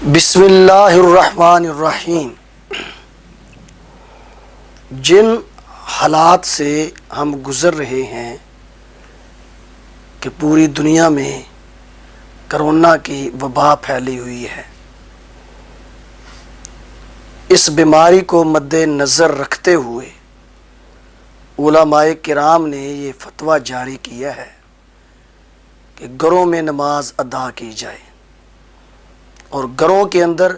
بسم اللہ الرحمن الرحیم۔ جن حالات سے ہم گزر رہے ہیں کہ پوری دنیا میں کرونا کی وبا پھیلی ہوئی ہے، اس بیماری کو مد نظر رکھتے ہوئے علماء کرام نے یہ فتویٰ جاری کیا ہے کہ گھروں میں نماز ادا کی جائے اور گھروں کے اندر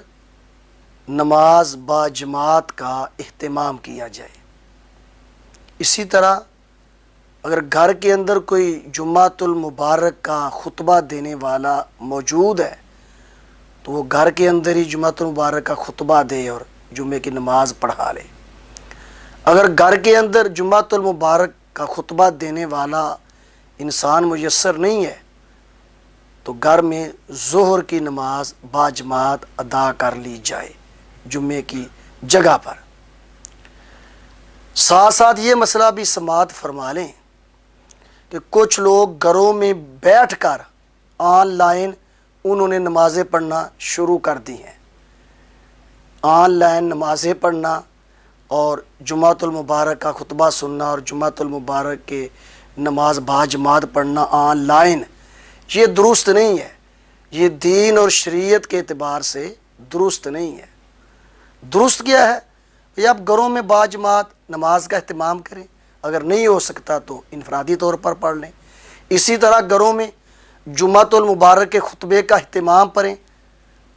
نماز با جماعت کا اہتمام کیا جائے۔ اسی طرح اگر گھر کے اندر کوئی جمعۃ المبارک کا خطبہ دینے والا موجود ہے تو وہ گھر کے اندر ہی جمعۃ المبارک کا خطبہ دے اور جمعے کی نماز پڑھا لے۔ اگر گھر کے اندر جمعۃ المبارک کا خطبہ دینے والا انسان میسر نہیں ہے تو گھر میں ظہر کی نماز با جماعت ادا کر لی جائے جمعے کی جگہ پر۔ ساتھ ساتھ یہ مسئلہ بھی سماعت فرما لیں کہ کچھ لوگ گھروں میں بیٹھ کر آن لائن انہوں نے نمازیں پڑھنا شروع کر دی ہیں۔ آن لائن نمازیں پڑھنا اور جمعۃ المبارک کا خطبہ سننا اور جمعۃ المبارک کے نماز با جماعت پڑھنا آن لائن، یہ درست نہیں ہے۔ یہ دین اور شریعت کے اعتبار سے درست نہیں ہے۔ درست کیا ہے کہ آپ گھروں میں با جماعت نماز کا اہتمام کریں، اگر نہیں ہو سکتا تو انفرادی طور پر پڑھ لیں۔ اسی طرح گھروں میں جمعۃ المبارک کے خطبے کا اہتمام کریں،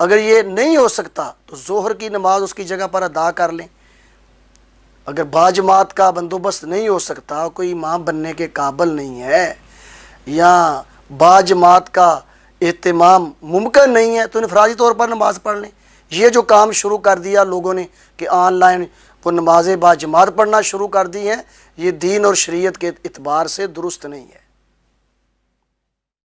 اگر یہ نہیں ہو سکتا تو ظہر کی نماز اس کی جگہ پر ادا کر لیں۔ اگر با جماعت کا بندوبست نہیں ہو سکتا، کوئی امام بننے کے قابل نہیں ہے یا با جماعت کا اہتمام ممکن نہیں ہے تو انفرادی طور پر نماز پڑھ لیں۔ یہ جو کام شروع کر دیا لوگوں نے کہ آن لائن وہ نمازیں با جماعت پڑھنا شروع کر دی ہیں، یہ دین اور شریعت کے اعتبار سے درست نہیں ہے۔